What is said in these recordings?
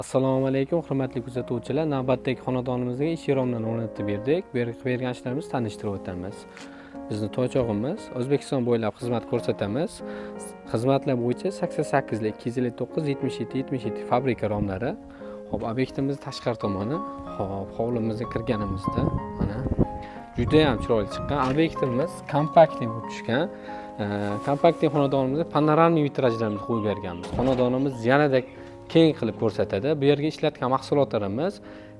Assalomu alaykum, hurmatli kuzatuvchilar. Navbatdagi xonadonimizga ish romlarini o'rnatib berdik. Bergan ishlarimizni tanishtirib o'tamiz. Bizni to'ychog'imiz O'zbekiston bo'ylab xizmat ko'rsatamiz. Xizmatlar bo'yicha 88 259 77 77 fabrika romlari. Xo'p, obyektimiz tashqari tomoni. Xo'p, hovlimizga kirganimizda mana juda ham chiroyli chiqqan. Obyektimiz kompaktli bo'lib tushgan. Kompaktli xonadonimizga panoramik vitrajlarimizni qo'yib berganmiz. Xonadonimiz yanada keng qilib ko'rsatadi. Bu yerga ishlatgan mahsulotlarimiz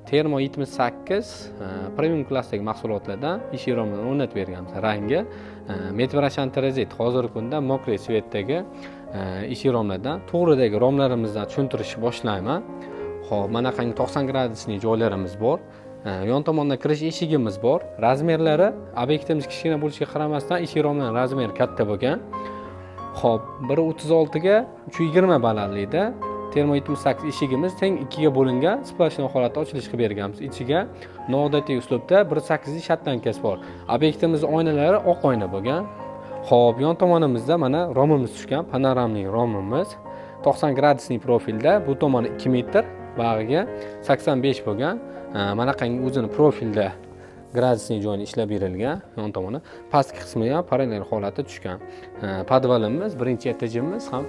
Termo 78 premium klassdagi mahsulotlardan ish romlarini o'rnatib berganmiz. Rangi Medvrashan Trezit hozirgi kunda mokriy svetdagi ish romlardan to'g'ridagi romlarimizdan tushuntirishni boshlayman. Xo'p, mana qanday 90 gradusli joylarimiz bor. Yon tomonda kirish eshigimiz bor. Razmerlari obyektimiz kichkina bo'lishiga qaramasdan ish romlarining razmeri katta bo'lgan. Xo'p, 1.36 ga 3.20 balandlikda Termo 78 eshigimiz teng 2 ga bo'lingan splashli holatda ochilish qilib berganmiz. Ichiga noodatiy uslubda 1.8 shatlankasi bor. Obyektimiz oynalari oq oyna bo'lgan. Xo'p, yon tomonimizda mana romimiz tushgan, panoramik romimiz 90 gradusli profilda, bu tomoni 2 metr, bag'iga 85 bo'lgan. Mana qanday o'zini profilda gradusli joyini ishlab berilgan. Yon tomoni pastki qismi ham parallel holatda tushgan. Podvalimiz, birinchi etajimiz ham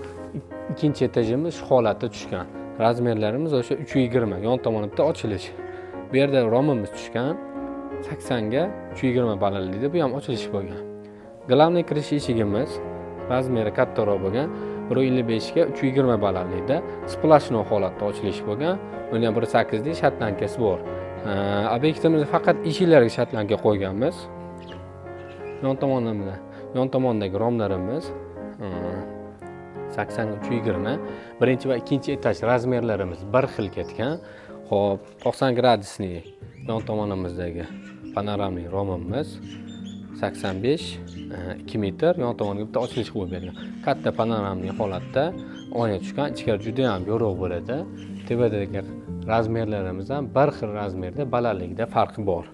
ikkinchi etajimiz shu holatda tushgan. Razmerlarimiz o'sha 3.20, yon tomoni bitta ochilish. Bu yerda romimiz tushgan 80 ga 3.20 balandlikda, bu ham ochilish bo'lgan. Glavniy kirish eshigimiz razmeri kattaroq bo'lgan, 1.55 ga 3.20 balandlikda, splashli holatda ochilish bo'lgan. Buni ham 1.8 lik shatlankasi bor. Obyektimizda faqat eshiklarga shatlanka qo'yganmiz. Yon tomondagi romlarimiz 80 ga 3.20, birinchi va ikkinchi etaj razmerlarimiz bir xil ketgan. Xo'p, 90 gradusli yon tomonimizdagi panoramik romimiz 85 2 metr, yon tomoniga bitta ochilish qo'yib bergan. Katta panoramik holatda oyna tushgan, ichkari juda ham yorug' bo'ladi. Tepadagi razmerlarimiz ham bir xil razmerda, balandlikda farqi bor.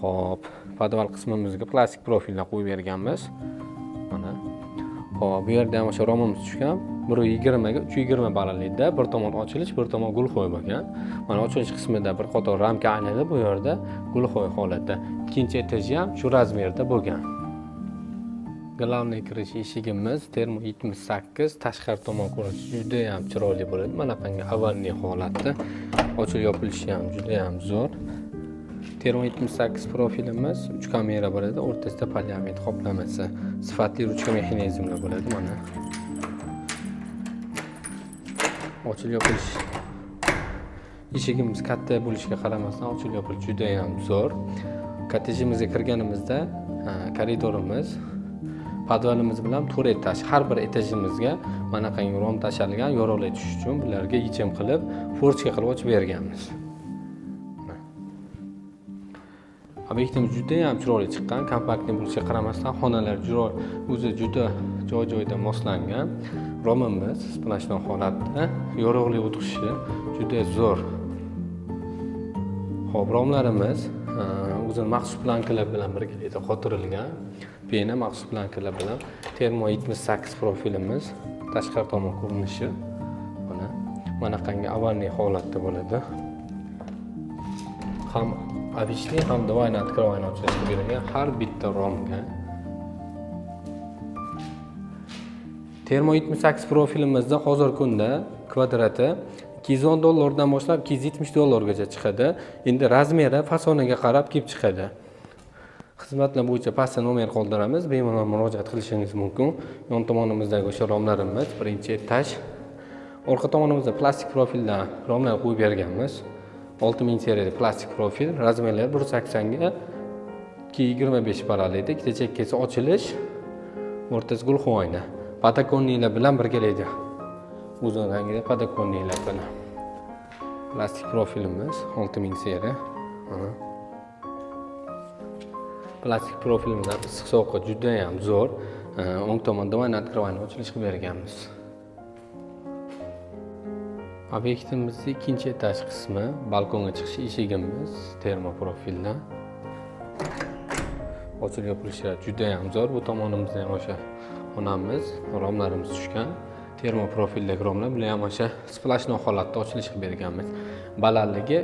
Xo'p, podval qismimizga plastik profildan qo'yib berganmiz. Mana. Xo'p, bu yerda ham o'sha romimiz tushgan. 1.20 ga 3.20 balandlikda, bir tomon ochilish, bir tomon gulxo'y bo'lgan. Mana ochilish qismida bir qator ramka aynada, bu yerda gulxo'y holatda. Ikkinchi etaji ham shu razmerda bo'lgan. Glavniy kirish eshigimiz Termo 78, tashqari tomon ko'rinish juda ham chiroyli bo'ladi. Mana qanday avvalgi holatda ochilib yopilishi ham juda ham zo'r. Termo 78 profilimiz 3 kamera bo'ladi, o'rtasida polyamid qoplamasi, sifatli ruchka mexanizmlar bo'ladi. Mana ochilib yopilish eshigimiz katta bo'lishiga qaramasdan ochilib yopilish juda ham zo'r. Kottejimizga kirganimizda koridorimiz podvalimiz bilan 4 etaj, har bir etajimizga mana qanday rom tashalgan, yorug'lik tushish uchun bularga yechim qilib, forchka qilib ochib berganmiz. Obyektimiz juda ham chiroyli chiqqan, kompaktli bo'lishiga qaramasdan xonalar o'zi juda joy-joyida moslangan. Romimiz splashli holatda, yorug'lik o'tishi juda zo'r. Xo'p, romlarimiz o'zini maxsus plankalar bilan birgalikda qotirilgan. Pena maxsus plankalar bilan Termo 78 profilimiz tashqari tomon ko'rinishi mana qanday avvalgi holatda bo'ladi. Ham avishli, ham двойный открывание ochilish berilgan har bitta romga. Termo 78 profilimizda hozirgi kunda kvadrati $210 dan boshlab $270 gacha chiqadi. Endi razmeri fasoniga qarab kelib chiqadi. Xizmatlar bo'yicha pastda nomer qoldiramiz, bemalol murojaat qilishingiz mumkin. Yon tomonimizdagi o'sha romlarimiz birinchi etaj. Orqa tomonimizda plastik profildan romlar qo'yib berganmiz. 6000 seriyali plastik profil, razmerlar 1.80 ga 2.25 balandlikda, ikkita chekkasi ochilish, o'rtasi gulxo'y oyna. Patakoniylar bilan birgalikda. O'zini rangida patakoniylar bilan. Plastik profilimiz 6000 seriya. Plastik profilimizdan issiq sovuqqa juda ham zo'r. O'ng tomonda двойный открывание ochilish qilib berganmiz. Obyektimizning ikkinchi etaj qismi, balkonga chiqish eshigimiz termo profildan. Ochilib yopilishi juda ham zo'r. Bu tomonimizda ham o'sha xonamiz, romlarimiz tushgan. termoprofildagi romlar. Bular ham o'sha splashnoy holatda ochilish qilib berganmiz. Balandligi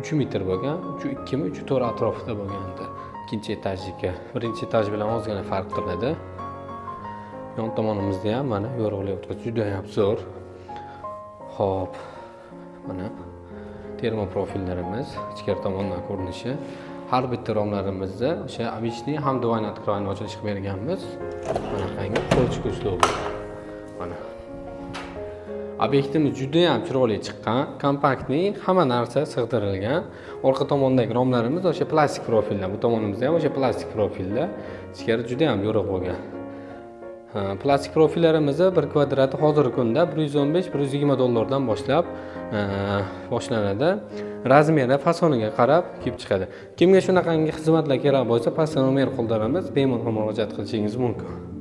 3 metr bo'lgan, 3.2 mi, 3.4 atrofida bo'lgandi. Ikkinchi etajniki. Birinchi etaj bilan ozgina farq qiladi. Yon tomonimizda ham mana yorug'lik o'tkazish juda ham zo'r. Xo'p. Mana termoprofillarimiz ichkari tomondan ko'rinishi. Har bitta romlarimizda o'sha обычный ham двойной открывание ochilish qilib berganmiz. Mana qangi qo'lchik uslubi. Mana. Obyektimiz juda ham chiroyli chiqqan, kompaktniy, hamma narsa sig'dirilgan. Orqa tomondagi romlarimiz o'sha plastik profillar, bu tomonimizda ham o'sha plastik profillar. Ichkari juda ham yorug' bo'lgan. Plastik profillarimizni bir kvadrati hozirgi kunda 115-120 dollardan boshlab boshlanadi. Razmeri, fasoniga qarab kelib chiqadi. Kimga shunaqangi xizmatlar kerak bo'lsa, pastda nomer qoldiramiz, bemalol murojaat qilishingiz mumkin.